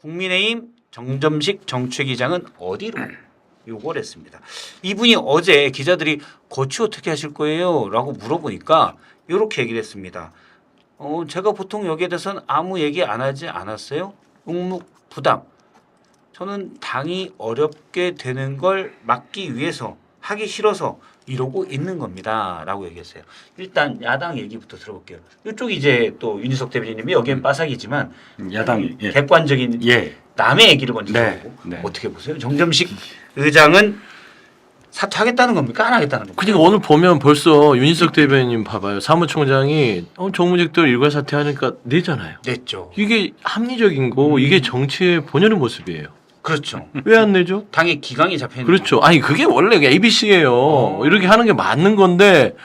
국민의힘 정점식 정책위장은 어디로? 요걸 했습니다. 이분이 어제 기자들이 거취 어떻게 하실 거예요? 라고 물어보니까 이렇게 얘기를 했습니다. 제가 보통 여기에 대해서는 아무 얘기 안 하지 않았어요. 묵묵부답. 저는 당이 어렵게 되는 걸 막기 위해서 하기 싫어서 이러고 있는 겁니다. 라고 얘기했어요. 일단 야당 얘기부터 들어볼게요. 이쪽이 이제 또 윤희석 대변인님이 여기엔 빠삭이지만 야당이 예. 객관적인 예. 남의 얘기를 먼저 네, 들어보고 네. 어떻게 보세요? 정점식 의장은 사퇴하겠다는 겁니까? 안 하겠다는 겁니까? 그러니까 오늘 보면 벌써 윤희석 대변인 봐봐요. 사무총장이 정무직들 일괄 사퇴하니까 내잖아요. 냈죠. 이게 합리적인 거, 이게 정치의 본연의 모습이에요. 그렇죠. 왜 안 내죠? 당의 기강이 잡혀 있는 그렇죠. 아니 그게 원래 ABC예요. 이렇게 하는 게 맞는 건데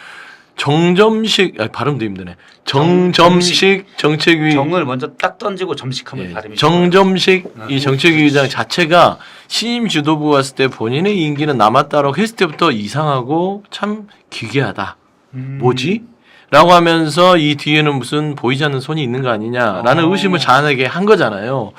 정점식 발음도 힘드네. 정점식 정책위 정을 먼저 딱 던지고 점식하면 예, 발음이 정점식 이 정책위의장 자체가 신임 지도부 갔을 때 본인의 임기는 남았다라고 했을 때부터 이상하고 참 기괴하다. 뭐지? 라고 하면서 이 뒤에는 무슨 보이지 않는 손이 있는 거 아니냐라는 의심을 자아내게 한 거잖아요.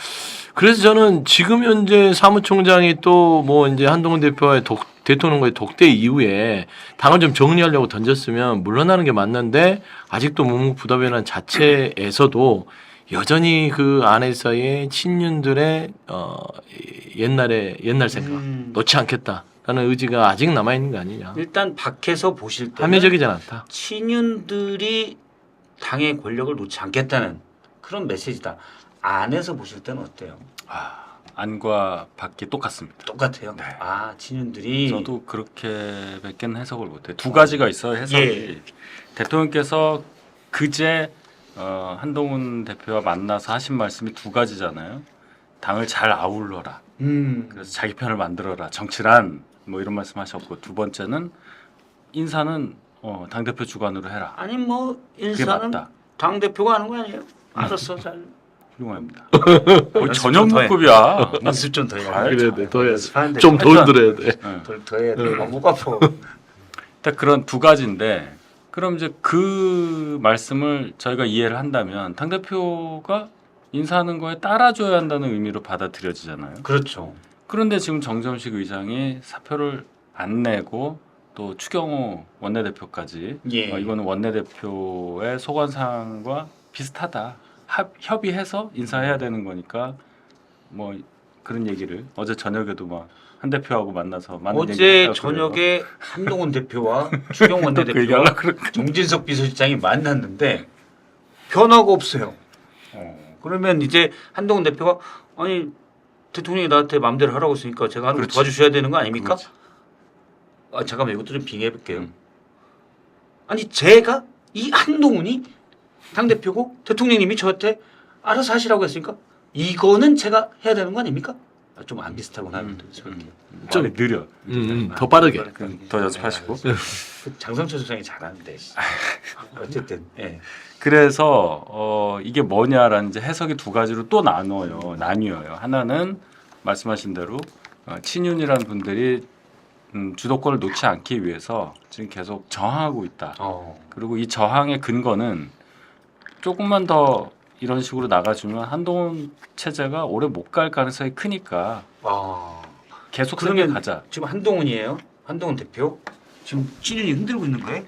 그래서 저는 지금 현재 사무총장이 또 뭐 이제 한동훈 대표와의 대통령과의 독대 이후에 당을 좀 정리하려고 던졌으면 물러나는 게 맞는데 아직도 묵묵부답이라는 자체에서도 여전히 그 안에서의 친윤들의 옛날 생각 놓지 않겠다라는 의지가 아직 남아 있는 거 아니냐. 일단 밖에서 보실 때는 합리적이진 않다. 친윤들이 당의 권력을 놓지 않겠다는 그런 메시지다. 안에서 보실 때는 어때요? 안과 밖이 똑같습니다. 똑같아요. 네. 친윤들이 저도 그렇게밖에 해석을 못해요. 두 가지가 있어요. 해석이. 예. 대통령께서 그제 한동훈 대표와 만나서 하신 말씀이 두 가지잖아요. 당을 잘 아울러라. 그래서 자기 편을 만들어라. 정치란 뭐 이런 말씀하셨고 두 번째는 인사는 당 대표 주관으로 해라. 아니 뭐 그게 인사는 맞다. 당 대표가 하는 거 아니에요? 알았어, 잘 훌륭합니다. 거의 전현무급이야. 연습 좀 더 해야 돼. 그래야 돼. 더 해야 돼. 연습하는데 좀 더 흔들어야 돼. 더 해야 돼. 목 아파. 딱 그런 두 가지인데 그럼 이제 그 말씀을 저희가 이해를 한다면 당 대표가 인사하는 거에 따라줘야 한다는 의미로 받아들여지잖아요. 그렇죠. 그런데 지금 정점식 의장이 사표를 안 내고 또 추경호 원내대표까지 예. 이거는 원내대표의 소관사항과 비슷하다. 협의해서 인사해야 되는 거니까 뭐 그런 얘기를 어제 저녁에도 막 한 대표하고 만나서 많은 어제 얘기를 저녁에 한동훈 대표와 추경 그 원내대표와 얘기하려고 그랬 정진석 비서실장이 만났는데 변화가 없어요. 그러면 이제 한동훈 대표가 아니 대통령이 나한테 마음대로 하라고 했으니까 제가 하는 거 그렇지. 도와주셔야 되는 거 아닙니까? 그렇지. 잠깐만 이것도 좀 빙의해 볼게요. 아니 제가 이 한동훈이 당 대표고 대통령님이 저한테 알아서 하시라고 했으니까 이거는 제가 해야 되는 거 아닙니까? 좀 안 비슷하구나. 좀 느려. 더 빠르게. 더 연습하시고. 장성철 소장이 잘하는데 어쨌든 예. 그래서 이게 뭐냐라는 이제 해석이 두 가지로 또 나뉘어요. 하나는 말씀하신 대로 친윤이라는 분들이 주도권을 놓지 않기 위해서 지금 계속 저항하고 있다. 그리고 이 저항의 근거는 조금만 더 이런 식으로 나가주면 한동훈 체제가 오래 못 갈 가능성이 크니까 계속 그러면 가자. 지금 한동훈이에요. 한동훈 대표 지금 친윤이 흔들고 있는 거예요?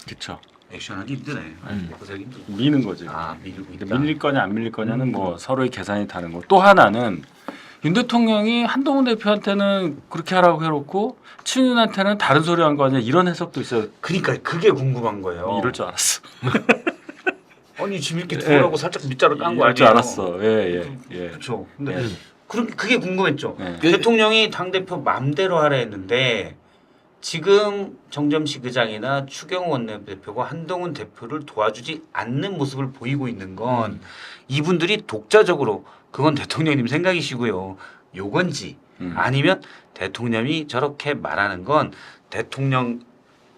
그렇죠. 액션하기 힘드네. 고생하기 힘들어. 미는 거지. 밀고 있다. 근데 밀릴 거냐 안 밀릴 거냐는 뭐 서로의 계산이 다른 거. 또 하나는 윤 대통령이 한동훈 대표한테는 그렇게 하라고 해놓고 친윤한테는 다른 소리 한 거 아니야 이런 해석도 있어요. 그러니까 그게 궁금한 거예요. 이럴 줄 알았어. 아니 지금 이렇게 들어오고 살짝 밑자로 깐 거 이럴 줄 아니에요? 알았어. 예. 그렇죠. 근데 예. 그게 궁금했죠. 예. 대통령이 당 대표 마음대로 하라 했는데 지금 정점식 의장이나 추경호 원내대표가 한동훈 대표를 도와주지 않는 모습을 보이고 있는 건 이분들이 독자적으로 그건 대통령님 생각이시고요. 요건지 아니면 대통령이 저렇게 말하는 건 대통령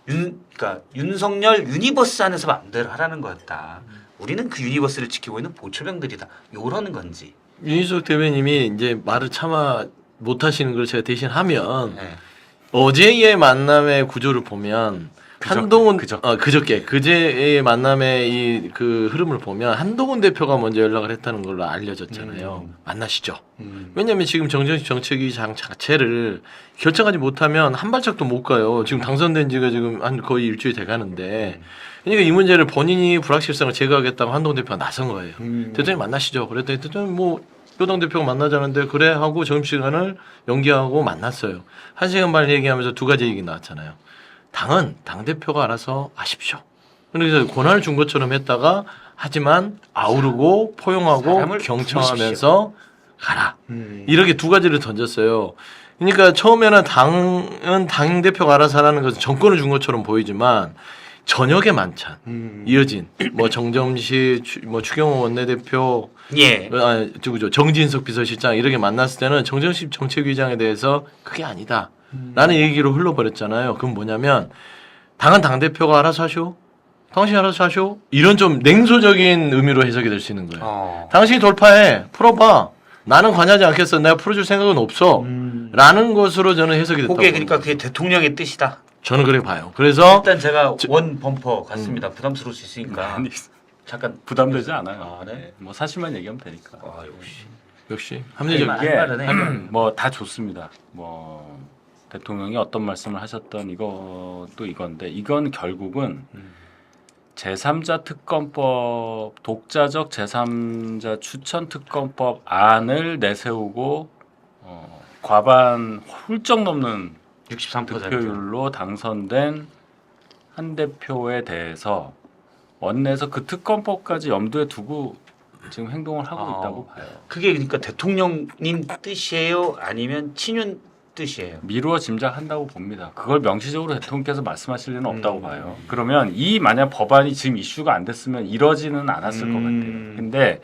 그러니까 윤석열 유니버스 안에서 마음대로 하라는 거였다. 우리는 그 유니버스를 지키고 있는 보초병들이다. 요러는 건지. 윤희석 대변인이 이제 말을 차마 못 하시는 걸 제가 대신 하면 네. 어제의 만남의 구조를 보면 한동훈 그저. 그제의 만남의 이 그 흐름을 보면 한동훈 대표가 먼저 연락을 했다는 걸로 알려졌잖아요. 만나시죠. 왜냐하면 지금 정정식 정책위장 자체를 결정하지 못하면 한 발짝도 못 가요. 지금 당선된 지가 지금 한 거의 일주일 돼 가는데 그러니까 이 문제를 본인이 불확실성을 제거하겠다고 한동훈 대표가 나선 거예요. 대통령 만나시죠. 그랬더니 대통령 뭐 여당 대표가 만나자는데 그래 하고 점심시간을 연기하고 만났어요. 1시간 반 얘기하면서 두 가지 얘기 나왔잖아요. 당은 당대표가 알아서 하십시오. 그래서 권한을 준 것처럼 했다가 하지만 아우르고 포용하고 사람을 경청하면서 가라. 이렇게 두 가지를 던졌어요. 그러니까 처음에는 당은 당대표가 알아서 하라는 것은 정권을 준 것처럼 보이지만 저녁의 만찬 이어진 뭐 정점식 뭐 추경호 원내대표 예. 누구죠 정진석 비서실장 이렇게 만났을 때는 정정식 정책위장에 대해서 그게 아니다 라는 얘기로 흘러버렸잖아요. 그건 뭐냐면 당은 당대표가 알아서 하쇼 당신이 알아서 하쇼 이런 좀 냉소적인 의미로 해석이 될 수 있는 거예요. 당신이 돌파해 풀어봐 나는 관여하지 않겠어 내가 풀어줄 생각은 없어 라는 것으로 저는 해석이 됐다고 그게 그러니까 그게 대통령의 뜻이다. 저는 그렇게 봐요. 그래서 일단 제가 원 범퍼 갔습니다. 부담스러울 수 있으니까 아니, 잠깐 부담되지 않아요. 아, 네? 뭐 사실만 얘기하면 되니까. 역시 합리적 할 이게 말은 해. 뭐 다 좋습니다. 뭐 대통령이 어떤 말씀을 하셨던 이것도 이건데 이건 결국은 제3자 특검법 독자적 제3자 추천 특검법 안을 내세우고 과반 훌쩍 넘는 63% 득표율로 당선된 한 대표에 대해서 원내에서 그 특검법까지 염두에 두고 지금 행동을 하고 있다고 봐요. 그게 그러니까 대통령님 뜻이에요? 아니면 친윤 뜻이에요? 미루어 짐작한다고 봅니다. 그걸 명시적으로 대통령께서 말씀하실 리는 없다고 봐요. 그러면 이 만약 법안이 지금 이슈가 안 됐으면 이러지는 않았을 것 같아요. 근데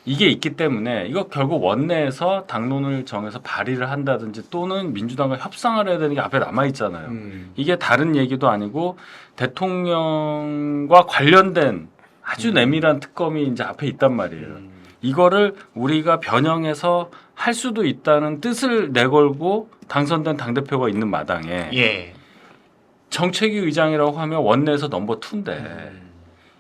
이게 있기 때문에 이거 결국 원내에서 당론을 정해서 발의를 한다든지 또는 민주당과 협상을 해야 되는 게 앞에 남아 있잖아요. 이게 다른 얘기도 아니고 대통령과 관련된 아주 내밀한 특검이 이제 앞에 있단 말이에요. 이거를 우리가 변형해서 할 수도 있다는 뜻을 내걸고 당선된 당대표가 있는 마당에 예. 정책위 의장이라고 하면 원내에서 넘버 2인데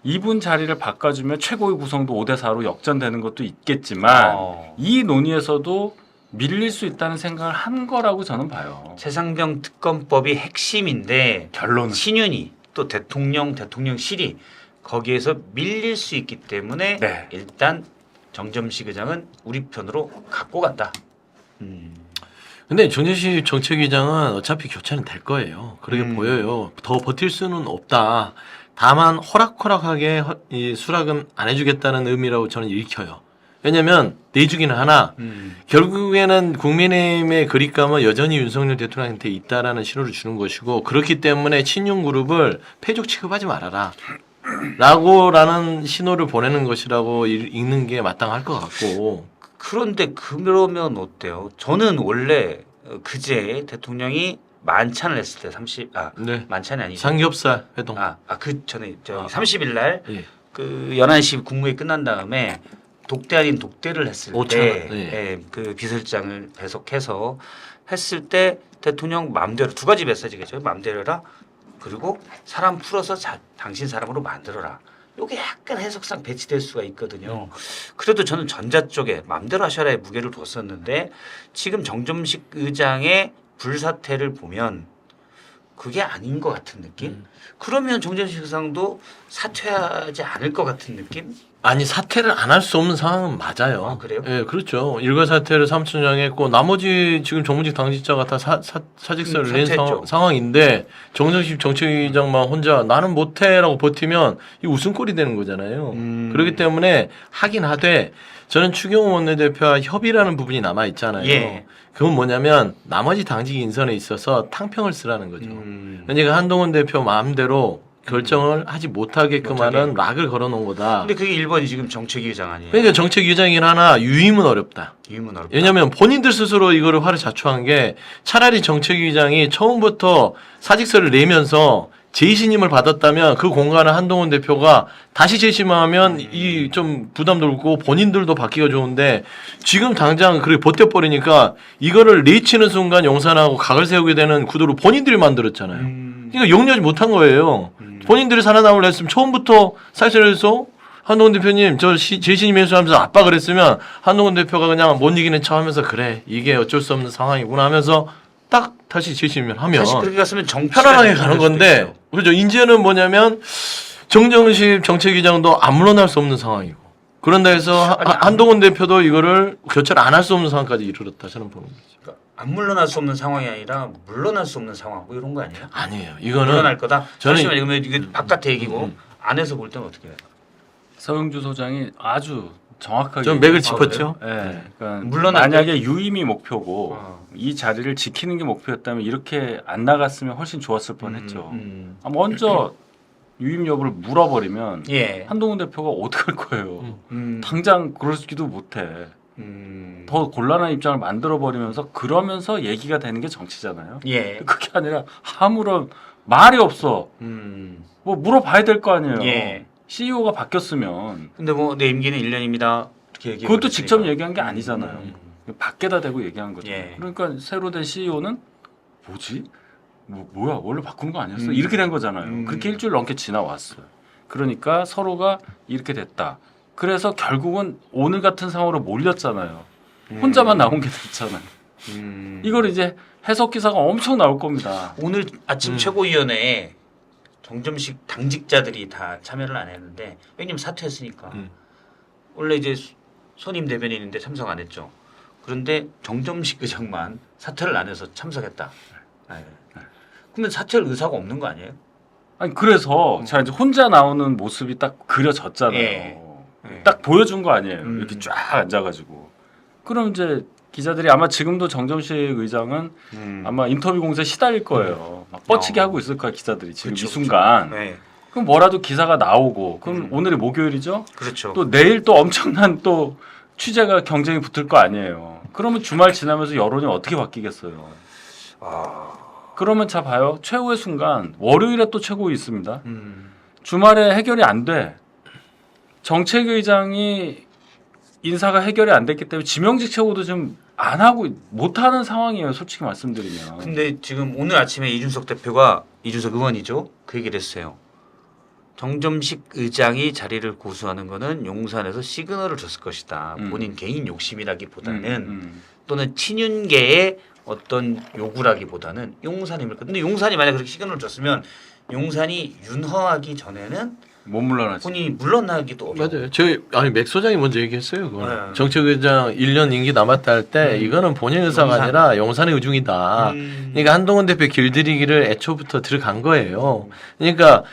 이분 자리를 바꿔주면 최고위 구성도 5대4로 역전되는 것도 있겠지만 이 논의에서도 밀릴 수 있다는 생각을 한 거라고 저는 봐요. 최상병 특검법이 핵심인데 결론은. 친윤이 또 대통령실이 거기에서 밀릴 수 있기 때문에 네. 일단 정점식 의장은 우리 편으로 갖고 간다. 근데 정진식 정책위장은 어차피 교체는 될 거예요. 그렇게 보여요. 더 버틸 수는 없다. 다만 호락호락하게 이 수락은 안 해주겠다는 의미라고 저는 읽혀요. 왜냐하면 내주기는 하나 결국에는 국민의힘의 그립감은 여전히 윤석열 대통령한테 있다라는 신호를 주는 것이고 그렇기 때문에 친윤 그룹을 패족 취급하지 말아라. 라는 신호를 보내는 것이라고 읽는 게 마땅할 것 같고. 그런데 그러면 어때요? 저는 원래 그제 대통령이 만찬을 했을 때 네. 만찬이 아니죠. 삼겹살 회동. 그 전에 30일 날 예. 그 11시 국무회의 끝난 다음에 독대 아닌 독대를 했을 때 예. 그 비서실장을 배석해서 했을 때 대통령 마음대로 두 가지 메시지겠죠. 마음대로 해라. 그리고 사람 풀어서 당신 사람으로 만들어라. 이게 약간 해석상 배치될 수가 있거든요. 그래도 저는 전자 쪽에 마음대로 하셔라의 무게를 뒀었는데 지금 정점식 의장의 불사태를 보면 그게 아닌 것 같은 느낌? 그러면 정점식 의장도 사퇴하지 않을 것 같은 느낌? 아니 사퇴를 안 할 수 없는 상황은 맞아요. 그래요? 예, 그렇죠. 일괄 사퇴를 3천 정했고 나머지 지금 정무직 당직자가 다 사직서를 낸 사퇴했죠. 상황인데 정정식 정책위장만 혼자 나는 못해라고 버티면 이 웃음꼴이 되는 거잖아요. 그렇기 때문에 하긴 하되 저는 추경호 원내대표와 협의라는 부분이 남아 있잖아요. 예. 그건 뭐냐면 나머지 당직 인선에 있어서 탕평을 쓰라는 거죠. 그러니까 한동훈 대표 마음대로 결정을 하지 못하게끔 하는 락을 걸어놓은 거다. 근데 그게 1번이 지금 정책위 의장 아니에요? 그러니까 정책위장이긴 하나 유임은 어렵다. 유임은 어렵다. 왜냐하면 본인들 스스로 이거를 화를 자초한 게 차라리 정책위장이 처음부터 사직서를 내면서 재신임을 받았다면 그 공간을 한동훈 대표가 다시 재심하면 이 좀 부담도 없고 본인들도 받기가 좋은데 지금 당장 그렇게 버텨버리니까 이거를 내치는 순간 용산하고 각을 세우게 되는 구도를 본인들이 만들었잖아요. 그러니까 용려하지 못한 거예요. 본인들이 살아남으려 했으면 처음부터 사실에서 한동훈 대표님 저 재신임 해소하면서 압박을 했으면 한동훈 대표가 그냥 못 이기는 척 하면서 그래 이게 어쩔 수 없는 상황이구나 하면서 딱 다시 재심을 하면 사실 그렇게 갔으면 편안하게 가는 건데 그렇죠. 이제는 뭐냐면 정정식 정책위장도 안 물러날 수 없는 상황이고 그런다 해서 한동훈 대표도 이거를 교체를 안 할 수 없는 상황까지 이르렀다 저는 보는 거죠. 그러니까 안 물러날 수 없는 상황이 아니라 물러날 수 없는 상황 뭐 이런 거 아니에요? 아니에요. 이거는 물러날 거다. 저는 잠시만 이거면 이게 바깥의 얘기고 안에서 볼 때는 어떻게 해요? 서영주 소장이 아주 정확하게 좀 맥을 짚었죠. 네. 그러니까 물러날 만약에 유임이 목표고 어. 이 자리를 지키는 게 목표였다면 이렇게 안 나갔으면 훨씬 좋았을 뻔했죠. 먼저 유임 여부를 물어버리면 예. 한동훈 대표가 어떡할 거예요. 음. 당장 그러지도 못해. 더 곤란한 입장을 만들어버리면서 그러면서 얘기가 되는 게 정치잖아요. 예. 그게 아니라 아무런 말이 없어. 뭐 물어봐야 될 거 아니에요. 예. CEO가 바뀌었으면 근데 뭐 내 임기는 1년입니다. 이렇게 얘기해 그것도 버렸으니까. 직접 얘기한 게 아니잖아요. 밖에다 대고 얘기한 거죠. 예. 그러니까 새로 된 CEO는 뭐지? 뭐야 원래 바꾼 거 아니었어? 이렇게 된 거잖아요. 그렇게 일주일 넘게 지나왔어요. 그러니까 서로가 이렇게 됐다. 그래서 결국은 오늘 같은 상황으로 몰렸잖아요. 혼자만 나온 게 됐잖아요. 이걸 이제 해석 기사가 엄청 나올 겁니다. 오늘 아침 최고위원회에 정점식 당직자들이 다 참여를 안 했는데 왜냐면 사퇴했으니까 원래 이제 선임 대변인인데 참석 안 했죠. 그런데 정점식 의장만 사퇴를 안 해서 참석했다. 네. 그러면 사퇴할 의사가 없는 거 아니에요? 아니 그래서 제가 이제 혼자 나오는 모습이 딱 그려졌잖아요. 예. 딱 보여준 거 아니에요. 음. 이렇게 쫙 앉아가지고. 그럼 이제 기자들이 아마 지금도 정점식 의장은 아마 인터뷰 공세에 시달릴 거예요. 막 뻗치게 하고 있을 거야 기자들이 지금 그쵸, 이 순간. 네. 그럼 뭐라도 기사가 나오고 그럼 오늘이 목요일이죠. 그렇죠. 또 내일 또 엄청난 또 취재가 경쟁이 붙을 거 아니에요. 그러면 주말 지나면서 여론이 어떻게 바뀌겠어요. 그러면 자 봐요. 최후의 순간 월요일에 또 최고위 있습니다. 주말에 해결이 안 돼. 정책의장이 인사가 해결이 안 됐기 때문에 지명직 최고도 지금 안 하고 못 하는 상황이에요. 솔직히 말씀드리면. 근데 지금 오늘 아침에 이준석 의원이죠. 그 얘기를 했어요. 정점식 의장이 자리를 고수하는 거는 용산에서 시그널을 줬을 것이다. 본인 개인 욕심이라기보다는 또는 친윤계의 어떤 요구라기보다는 용산임을. 근데 용산이 만약 그렇게 시그널을 줬으면 용산이 윤허하기 전에는 못 물러나지. 본인이 물러나기도 어려워. 맞아요. 맥 소장이 먼저 얘기했어요. 그거. 네. 정책의장 1년 임기 남았다 할 때 이거는 본인 의사가 용산. 아니라 용산의 의중이다. 그러니까 한동훈 대표 길들이기를 애초부터 들어간 거예요. 그러니까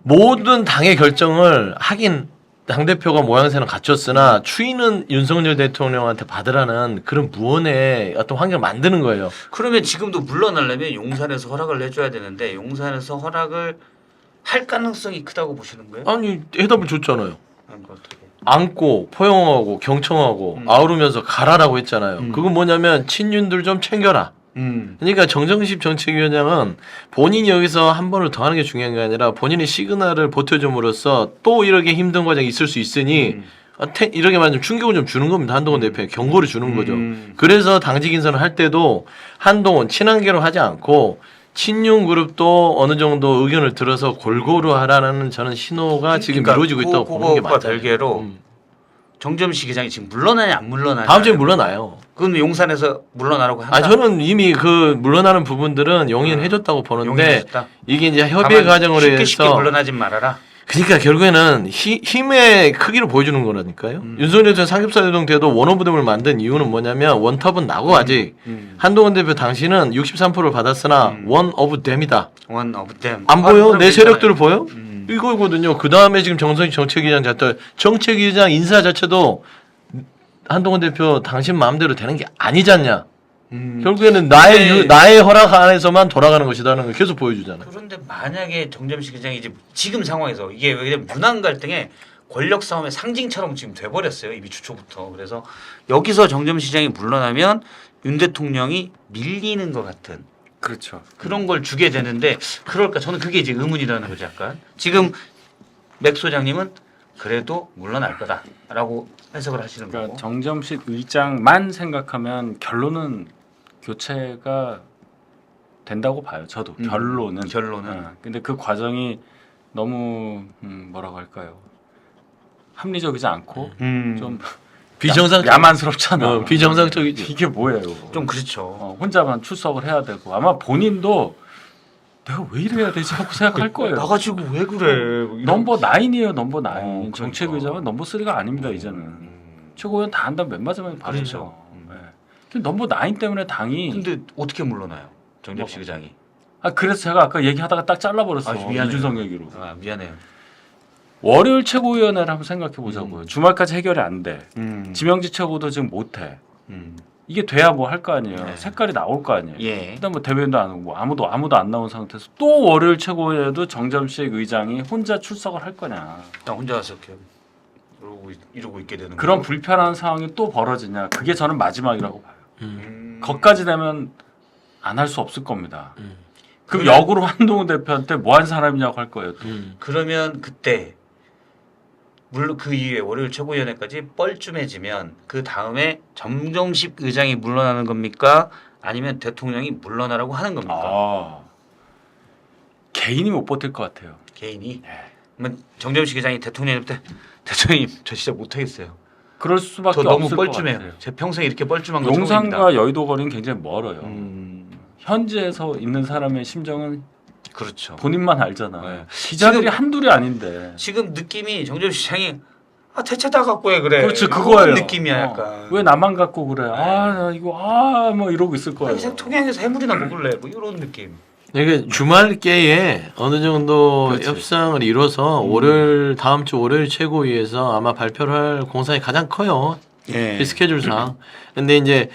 모든 당의 결정을 하긴 당대표가 모양새는 갖췄으나 추인은 윤석열 대통령한테 받으라는 그런 무언의 어떤 환경을 만드는 거예요. 그러면 지금도 물러나려면 용산에서 허락을 해줘야 되는데 용산에서 허락을 할 가능성이 크다고 보시는 거예요? 아니 해답을 줬잖아요. 아니, 어떻게? 안고 포용하고 경청하고 아우르면서 가라라고 했잖아요. 그건 뭐냐면 친윤들 좀 챙겨라. 그러니까 정정식 정책위원장은 본인이 여기서 한 번을 더 하는 게 중요한 게 아니라 본인의 시그널을 보태줌으로써 또 이렇게 힘든 과정이 있을 수 있으니 이렇게 말하면 충격을 좀 주는 겁니다. 한동훈 대표에 경고를 주는 거죠. 그래서 당직 인선을 할 때도 한동훈 친한계로 하지 않고 친윤 그룹도 어느 정도 의견을 들어서 골고루 하라는 저는 신호가 지금 이루어지고 있다고 보는 게 맞아요. 별개로 정점식 의장이 지금 물러나냐 안 물러나냐. 다음 주에 물러나요. 그건 용산에서 물러나라고 한다. 아 저는 이미 그 물러나는 부분들은 용인해줬다고 보는데 용인해줬다. 이게 이제 협의 과정으로 쉽게 해서 물러나지 말아라. 그러니까 결국에는 힘의 크기를 보여주는 거라니까요. 윤석열 전 삼겹살 노동 때도 원오브댐을 만든 이유는 뭐냐면 원탑은 나고 아직 한동훈 대표 당시는 63%를 받았으나 원오브댐이다. 원 오브 댐. 안 보여? 내 세력들을 보여? 이거거든요. 그 다음에 지금 정성희 정책위장 정책위장 인사 자체도 한동훈 대표 당신 마음대로 되는 게 아니지 않냐. 결국에는 나의 허락 안에서만 돌아가는 것이다는 걸 계속 보여주잖아요. 그런데 만약에 정점식 의장이 이제 지금 상황에서 이게 왜냐면 문안 갈등에 권력 싸움의 상징처럼 지금 돼버렸어요. 이미 주초부터. 그래서 여기서 정점식 의장이 물러나면 윤 대통령이 밀리는 것 같은 그렇죠. 그런 걸 주게 되는데 그럴까? 저는 그게 이제 의문이라는 거죠. 약간 지금 맥 소장님은 그래도 물러날 거다라고 해석을 하시는 그러니까 거고. 정점식 의장만 생각하면 결론은 교체가 된다고 봐요. 저도 결론은. 결론은. 근데 그 과정이 너무 뭐라고 할까요? 합리적이지 않고 좀 비정상적. 야만스럽잖아. 비정상적이지. 이게 뭐예요? 좀 그렇죠. 혼자만 출석을 해야 되고 아마 본인도 내가 왜 이래야 되지 하고 생각할 거예요. 나가지고 왜 그래? 넘버 9이에요. 넘버 9. 그러니까. 정책의장은 넘버 3가 아닙니다. 이제는. 최고위원 다 한다면 몇 맞으면 바르죠. 네. 넘버 9 때문에 당이 근데 어떻게 물러나요? 정점식 의장이. 그래서 제가 아까 얘기하다가 딱 잘라버렸어. 미안해요. 이준석 얘기로. 미안해요. 월요일 최고위원회를 한번 생각해 보자고요. 주말까지 해결이 안 돼. 지명지 최고도 지금 못 해. 이게 돼야 뭐 할 거 아니에요. 네. 색깔이 나올 거 아니에요. 예. 일단 뭐 대변도 안 오고 아무도 안 나온 상태에서 또 월요일 최고위원회도 정점식 의장이 혼자 출석을 할 거냐. 나 혼자 와서 이렇게 이러고 있게 되는 그런 거고. 불편한 상황이 또 벌어지냐. 그게 저는 마지막이라고 봐요. 음. 거기까지 되면 안 할 수 없을 겁니다. 그럼 그러면- 역으로 한동훈 대표한테 뭐 한 사람이냐고 할 거예요. 또. 그러면 그때 물론 그 이후에 월요일 최고위원회까지 뻘쭘해지면 그 다음에 정점식 의장이 물러나는 겁니까? 아니면 대통령이 물러나라고 하는 겁니까? 개인이 못 버틸 것 같아요. 개인이. 그러면 정점식 의장이 대통령한테 대통령님 저 진짜 못하겠어요. 그럴 수밖에 저 너무 없을 것 뻘쭘해요. 같아요. 제 평생 이렇게 뻘쭘한 건 처음입니다. 용산과 여의도 거리는 굉장히 멀어요. 음, 현지에서 있는 사람의 심정은 그렇죠. 본인만 알잖아. 네. 기자들이 지금- 한둘이 아닌데. 지금 느낌이 정점식 의장이 대체다 갖고 해 그래. 그렇지 그런 그거예요. 느낌이야 약간. 왜 나만 갖고 그래? 나 이거 뭐 이러고 있을 거예요. 그냥 통영에서 해물이나 먹을래 뭐 이런 느낌. 이게 주말께에 어느 정도 그렇지. 협상을 이뤄서 다음 주 월요일 최고위에서 아마 발표를 할 공산이 가장 커요. 예. 이 스케줄상. 근데 이제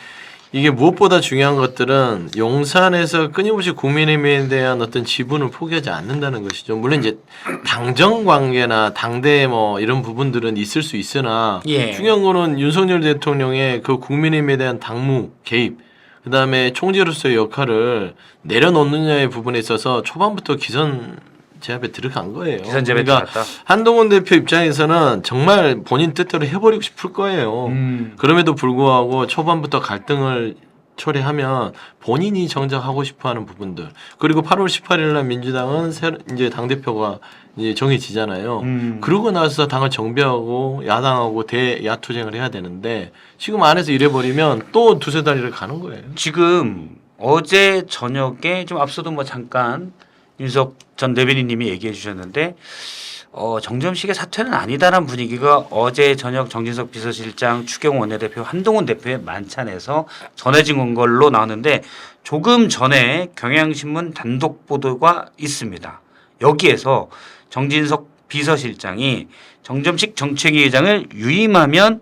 이게 무엇보다 중요한 것들은 용산에서 끊임없이 국민의힘에 대한 어떤 지분을 포기하지 않는다는 것이죠. 물론 이제 당정 관계나 당대 뭐 이런 부분들은 있을 수 있으나 예. 중요한 거는 윤석열 대통령의 그 국민의힘에 대한 당무 개입 그다음에 총재로서의 역할을 내려놓느냐의 부분에 있어서 초반부터 기선 제압에 들어간 거예요. 기선제압에 그러니까 들어갔다. 한동훈 대표 입장에서는 정말 본인 뜻대로 해버리고 싶을 거예요. 그럼에도 불구하고 초반부터 갈등을 초래하면 본인이 정작 하고 싶어하는 부분들 그리고 8월 18일 날 민주당은 이제 당 대표가 이제 정해지잖아요. 그러고 나서 당을 정비하고 야당하고 대야투쟁을 해야 되는데 지금 안에서 이래버리면 또 두세 달을 가는 거예요. 지금 어제 저녁에 좀 앞서도 뭐 잠깐 윤석 전 대변인님이 얘기해 주셨는데 정점식의 사퇴는 아니다라는 분위기가 어제 저녁 정진석 비서실장, 추경호 원내대표, 한동훈 대표의 만찬에서 전해진 걸로 나왔는데 조금 전에 경향신문 단독 보도가 있습니다. 여기에서 정진석 비서실장이 정점식 정책위 의장을 유임하면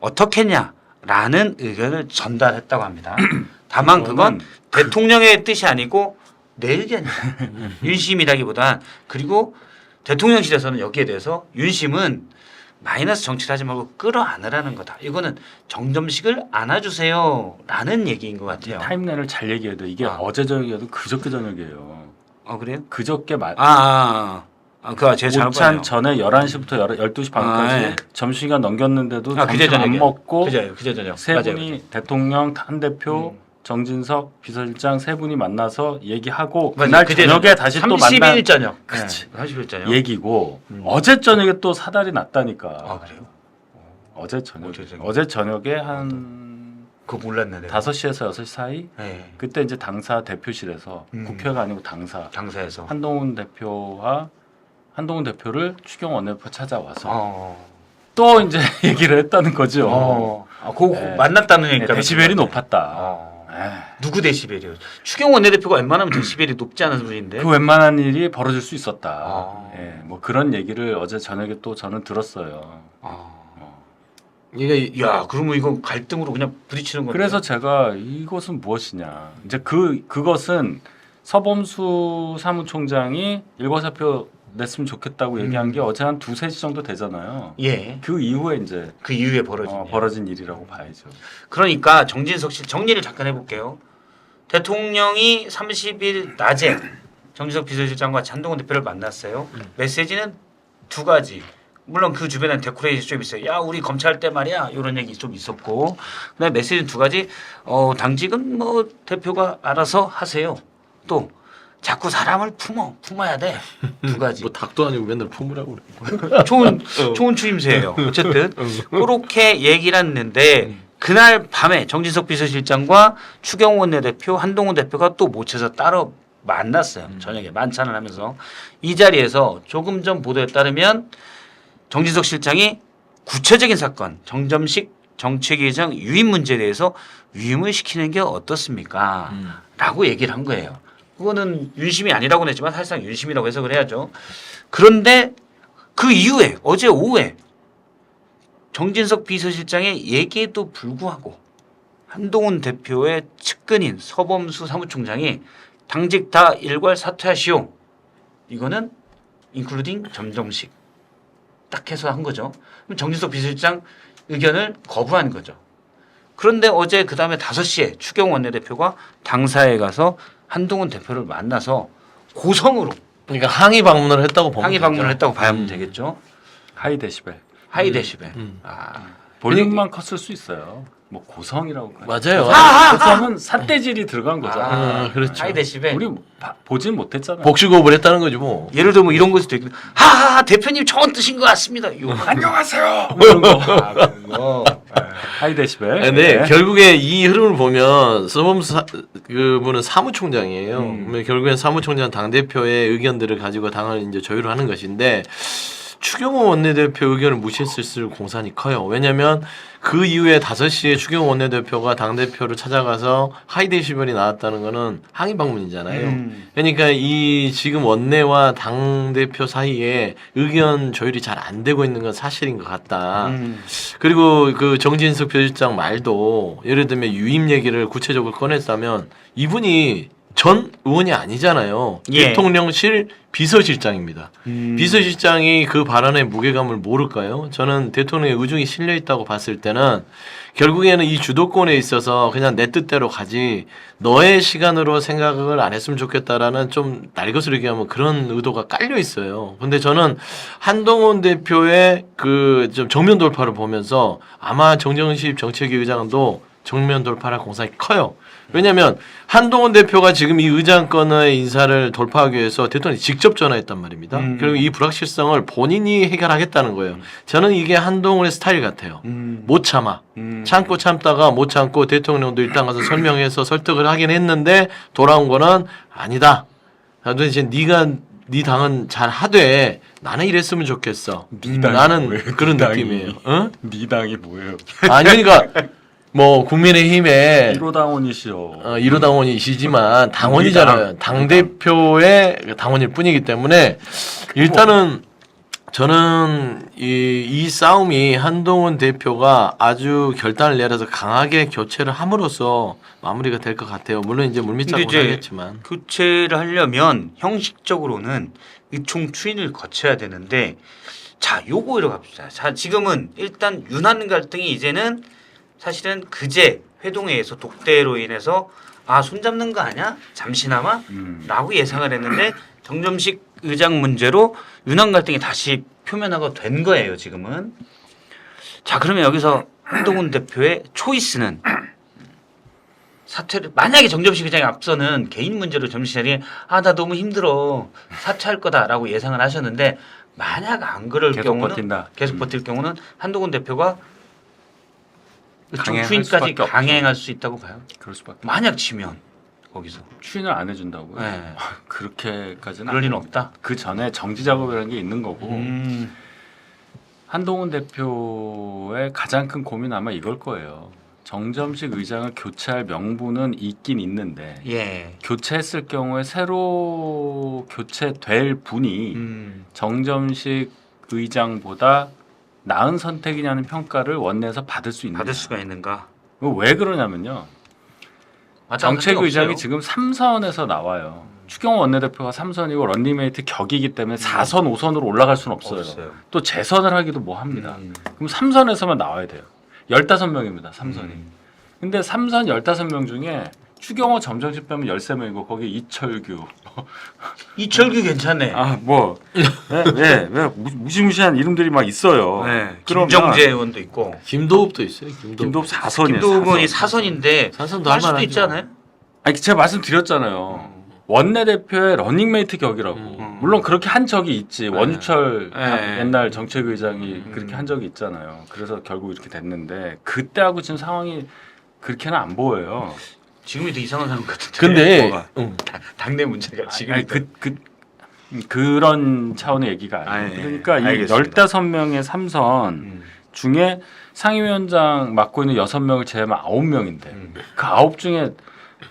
어떻겠냐라는 의견을 전달했다고 합니다. 다만 그건 대통령의 뜻이 아니고 내 의견이다. 윤심이라기보단 그리고 대통령실에서는 여기에 대해서 윤심은 마이너스 정치를 하지 말고 끌어안으라는 거다. 이거는 정점식을 안아주세요라는 얘기인 것 같아요. 타임라인을 잘 얘기해야 돼. 이게 어제 저녁이어도 그저께 저녁이에요. 그래요? 그저께 그거 제가 잘못 오찬 봤네요. 전에 11시부터 12시 반까지 예. 점심시간 넘겼는데도 그제 점심 안 저녁에 먹고 그제 저녁 세 맞아요. 분이 대통령, 한 대표, 정진석 비서실장 세 분이 만나서 얘기하고 맞아요. 그날 그제 저녁에 다시 또 만난 30일 저녁. 그치. 30일 저녁. 얘기고 어제 저녁에 또 사달이 났다니까. 그래요? 어제 저녁. 어제 저녁. 어제 저녁에 한 그거 몰랐네. 내가. 5시에서 6시 사이 네. 그때 이제 당사 대표실에서 국회가 아니고 당사 당사에서. 한동훈 대표를 추경호 원내대표 찾아와서 또 이제 얘기를 했다는 거죠. 그거 네. 만났다는 얘기가 데시벨이 높았다. 누구 데시벨이요? 추경호 원내대표가 웬만하면 데시벨이 높지 않은 분인데. 그 웬만한 일이 벌어질 수 있었다. 아. 뭐 그런 얘기를 어제 저녁에 또 저는 들었어요. 이게 야, 그러면 이건 갈등으로 그냥 부딪히는 건데. 그래서 제가 이것은 무엇이냐. 이제 그것은 서범수 사무총장이 일과사표 냈으면 좋겠다고 얘기한 게 어제 한 2-3시 정도 되잖아요. 예. 그 이후에 이제 그 이후에 벌어진 일. 벌어진 일이라고 봐야죠. 그러니까 정진석 씨 정리를 잠깐 해볼게요. 대통령이 30일 낮에 정진석 비서실장과 한동훈 대표를 만났어요. 메시지는 두 가지. 물론 그 주변에 데코레이션이 좀 있어요. 야 우리 검찰 때 말이야 이런 얘기 좀 있었고, 그다음에 메시지는 두 가지. 당직은 뭐 대표가 알아서 하세요. 또 자꾸 사람을 품어야 돼. 두 가지. 뭐 닭도 아니고 맨날 품으라고 그래. 좋은 추임새예요. 어쨌든 그렇게 얘기를 했는데 그날 밤에 정진석 비서실장과 추경호 원내대표, 한동훈 대표가 또 모쳐서 따로 만났어요. 저녁에 만찬을 하면서 이 자리에서 조금 전 보도에 따르면 정진석 실장이 구체적인 사건, 정점식 정책위의장 유임 문제에 대해서 위임을 시키는 게 어떻습니까? 라고 얘기를 한 거예요. 그거는 윤심이 아니라고 했지만 사실상 윤심이라고 해석을 해야죠. 그런데 그 이후에 어제 오후에 정진석 비서실장의 얘기에도 불구하고 한동훈 대표의 측근인 서범수 사무총장이 당직 다 일괄 사퇴하시오. 이거는 인클루딩 점점식 딱 해서 한 거죠. 그럼 정진석 비서실장 의견을 거부한 거죠. 그런데 어제 그 다음에 5시에 추경호 원내대표가 당사에 가서 한동훈 대표를 만나서 고성으로 그러니까 항의 방문을 했다고 보면 항의 되죠. 방문을 했다고 봐야면 되겠죠. 하이 데시벨. 하이 데시벨. 볼륨만 컸을 수 있어요. 뭐 고성이라고. 맞아요. 고성은 삿대질이 들어간 거죠. 그렇죠. 하이 데시벨. 우리 보진 못했잖아요. 복식호흡을 했다는 거지 뭐. 예를 들면 이런 것도 있고, 하하 대표님 좋은 뜻인 것 같습니다. 안녕하세요. 그런 거. 하이 데시벨. 근데 네. 결국에 이 흐름을 보면 서범수 그분은 사무총장이에요. 그러면 결국엔 사무총장 당 대표의 의견들을 가지고 당을 이제 조율하는 것인데 추경호 원내대표 의견을 무시했을 공산이 커요. 왜냐하면 그 이후에 5시에 추경호 원내대표가 당대표를 찾아가서 하이데시벨이 나왔다는 거는 항의 방문이잖아요. 그러니까 이 지금 원내와 당대표 사이에 의견 조율이 잘 안 되고 있는 건 사실인 것 같다. 그리고 그 정진석 비서실장 말도 예를 들면 유임 얘기를 구체적으로 꺼냈다면 이분이 전 의원이 아니잖아요. 예. 대통령실 비서실장입니다. 비서실장이 그 발언의 무게감을 모를까요? 저는 대통령의 의중이 실려 있다고 봤을 때는 결국에는 이 주도권에 있어서 그냥 내 뜻대로 가지 너의 시간으로 생각을 안 했으면 좋겠다라는 좀 날것을 얘기하면 그런 의도가 깔려 있어요. 근데 저는 한동훈 대표의 그 좀 정면 돌파를 보면서 아마 정정식 정책위 의장도 정면 돌파할 공산이 커요. 왜냐하면 한동훈 대표가 지금 이 의장권의 인사를 돌파하기 위해서 대통령이 직접 전화했단 말입니다. 그리고 이 불확실성을 본인이 해결하겠다는 거예요. 저는 이게 한동훈의 스타일 같아요. 못 참아. 참고 참다가 못 참고 대통령도 일단 가서 설명해서 설득을 하긴 했는데 돌아온 거는 아니다. 도대체 네 당은 잘 하되 나는 이랬으면 좋겠어. 나는 뭐예요? 그런 네 당이. 느낌이에요. 어? 네 당이 뭐예요? 아니 그러니까 뭐 국민의힘에 1호 당원이시오. 1호 당원이시지만 당원이잖아요. 당대표의 당원일 뿐이기 때문에 일단은 저는 이 싸움이 한동훈 대표가 아주 결단을 내려서 강하게 교체를 함으로써 마무리가 될 것 같아요. 물론 이제 물밑작업을 근데 이제 하겠지만. 교체를 하려면 형식적으로는 의총 추인을 거쳐야 되는데, 자 요거로 갑시다. 자 지금은 일단 윤한 갈등이 이제는 사실은 그제 회동회에서 독대로 인해서 손잡는 거 아니야? 잠시나마? 라고 예상을 했는데 정점식 의장 문제로 윤한 갈등이 다시 표면화가 된 거예요. 지금은. 자 그러면 여기서 한동훈 대표의 초이스는 사퇴를, 만약에 정점식 의장이 앞서는 개인 문제로 점심시간에 나 너무 힘들어 사퇴할 거다라고 예상을 하셨는데, 만약 안 그럴 계속 경우는 버틴다. 계속 버틸 경우는 한동훈 대표가 강행할 추인까지 수밖에 없죠. 강행할 수 있다고 봐요. 그럴 수밖에. 만약 지면 거기서 추인을 안 해준다고요? 네. 그렇게까지는 그럴 리는 없다. 그 전에 정지 작업이라는 게 있는 거고 한동훈 대표의 가장 큰 고민은 아마 이걸 거예요. 정점식 의장을 교체할 명분은 있긴 있는데 예. 교체했을 경우에 새로 교체될 분이 정점식 의장보다 나은 선택이냐는 평가를 원내에서 받을 수 있는. 받을 수가 있는가? 왜 그러냐면요. 정책 의장이 지금 3선에서 나와요. 추경호 원내대표가 3선이고 런닝메이트 격이기 때문에 4선, 5선으로 올라갈 수는 없어요. 또 재선을 하기도 뭐 합니다. 그럼 3선에서만 나와야 돼요. 15명입니다. 3선이. 근데 3선 15명 중에 추경호 점정식 빼면 13명이고 거기 이철규 이철규 괜찮네. 왜 무시무시한 이름들이 막 있어요. 네. 그러면 김정재 의원도 있고. 김도읍도 있어요. 김도읍 사선이에요. 김도읍 의원이 사선인데 사선도 할 수도 할만하죠. 있지 않아요? 아니 제가 말씀드렸잖아요. 원내대표의 러닝메이트 격이라고. 물론 그렇게 한 적이 있지. 원유철 네. 옛날 정책의장이 그렇게 한 적이 있잖아요. 그래서 결국 이렇게 됐는데 그때하고 지금 상황이 그렇게는 안 보여요. 지금이 더 이상한 사람 같은데. 근데 뭐가? 응. 당내 문제가 지금. 아니, 그런 차원의 얘기가 아니에요. 아, 예. 그러니까 이 알겠습니다. 15명의 3선 중에 상임위원장 맡고 있는 6명을 제외하면 9명인데 그 9 중에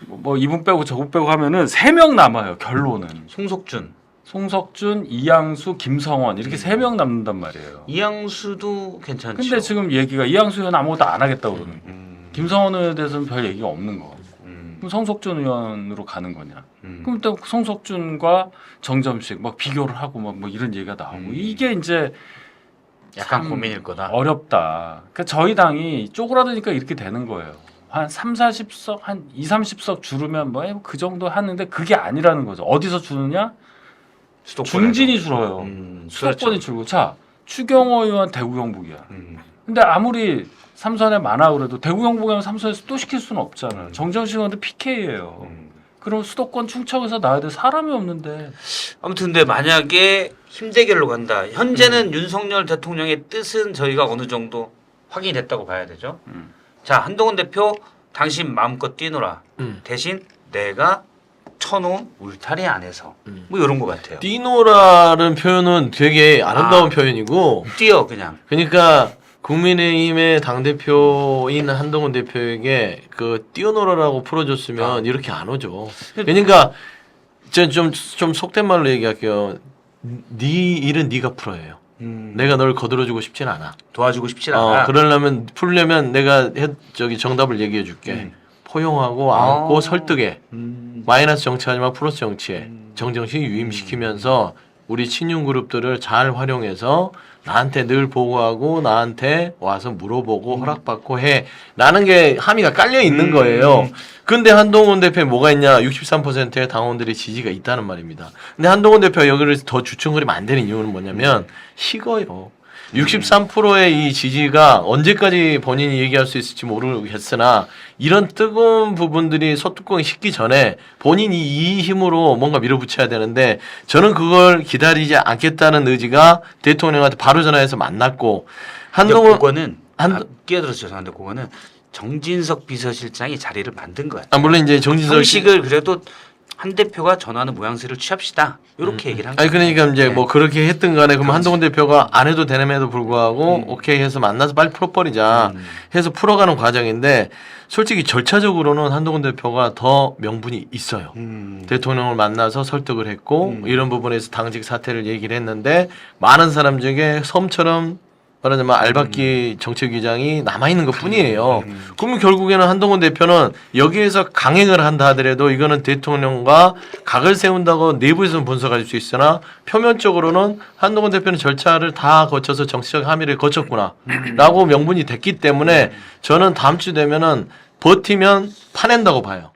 뭐 이분 빼고 저분 빼고 하면은 3명 남아요. 결론은 송석준. 송석준, 이양수, 김성원 이렇게 3명 남는단 말이에요. 이양수도 괜찮죠. 근데 지금 얘기가 이양수 의원 아무것도 안 하겠다고 그러는 거예요. 김성원 의원에 대해서는 별 얘기가 없는 거. 그럼 송석준 의원으로 가는 거냐? 그럼 또 송석준과 정점식 막 비교를 하고 막 뭐 이런 얘기가 나오고 이게 이제 약간 참 고민일 거다. 어렵다. 그러니까 저희 당이 쪼그라드니까 이렇게 되는 거예요. 한 3, 40석, 한 2, 30석 줄으면 뭐 그 정도 하는데 그게 아니라는 거죠. 어디서 주느냐? 중진이 줄어요. 수도권이 줄고. 자, 추경호 의원 대구 경북이야. 근데 아무리 삼선에 많아 그래도 대구 경북에는 삼선에서 또 시킬 수는 없잖아요. 정정식 의원도 PK예요. 그럼 수도권 충청에서 나야 돼. 사람이 없는데. 아무튼 근데 만약에 힘대결로 간다. 현재는 윤석열 대통령의 뜻은 저희가 어느 정도 확인이 됐다고 봐야 되죠. 자, 한동훈 대표 당신 마음껏 뛰노라. 대신 내가 쳐놓은 울타리 안에서 뭐 이런 것 같아요. 뛰노라는 표현은 되게 아름다운 표현이고 뛰어 그냥. 그러니까 국민의힘의 당대표인 한동훈 대표에게 그 뛰어놀아라고 풀어줬으면 이렇게 안 오죠. 그러니까 좀 속된 말로 얘기할게요. 네 일은 네가 풀어야 해요. 내가 널 거들어주고 싶진 않아. 도와주고 싶진 않아. 그러려면 풀려면 내가 정답을 얘기해 줄게. 포용하고 안고 설득해. 마이너스 정치하지 마 플러스 정치해. 정정식 유임시키면서 우리 친윤 그룹들을 잘 활용해서 나한테 늘 보고하고 나한테 와서 물어보고 허락받고 해. 라는 게 함의가 깔려 있는 거예요. 근데 한동훈 대표에 뭐가 있냐? 63%의 당원들의 지지가 있다는 말입니다. 근데 한동훈 대표가 여기를 더 주춤거리면 안 되는 이유는 뭐냐면 식어요. 63%의 이 지지가 언제까지 본인이 얘기할 수 있을지 모르겠으나 이런 뜨거운 부분들이 소뚜껑이 식기 전에 본인이 이 힘으로 뭔가 밀어붙여야 되는데 저는 그걸 기다리지 않겠다는 의지가 대통령한테 바로 전화해서 만났고 한동훈 그거는 끼어들어서 죄송한데 그거는 정진석 비서실장이 자리를 만든 거야. 물론 이제 정진석 형식을 그래도 한 대표가 전하는 모양새를 취합시다. 이렇게 얘기를 한 거예요. 아니 그러니까 이제 네. 뭐 그렇게 했든 간에 그럼 그렇지. 한동훈 대표가 안 해도 되는에도 불구하고 오케이 해서 만나서 빨리 풀어버리자 해서 풀어가는 과정인데 솔직히 절차적으로는 한동훈 대표가 더 명분이 있어요. 대통령을 만나서 설득을 했고 이런 부분에서 당직 사퇴를 얘기를 했는데 많은 사람 중에 섬처럼 말하자면 알박기 정책위장이 남아있는 것 뿐이에요. 그러면 결국에는 한동훈 대표는 여기에서 강행을 한다 하더라도 이거는 대통령과 각을 세운다고 내부에서는 분석할 수 있으나 표면적으로는 한동훈 대표는 절차를 다 거쳐서 정치적 함의를 거쳤구나 라고 명분이 됐기 때문에 저는 다음 주 되면은 버티면 파낸다고 봐요.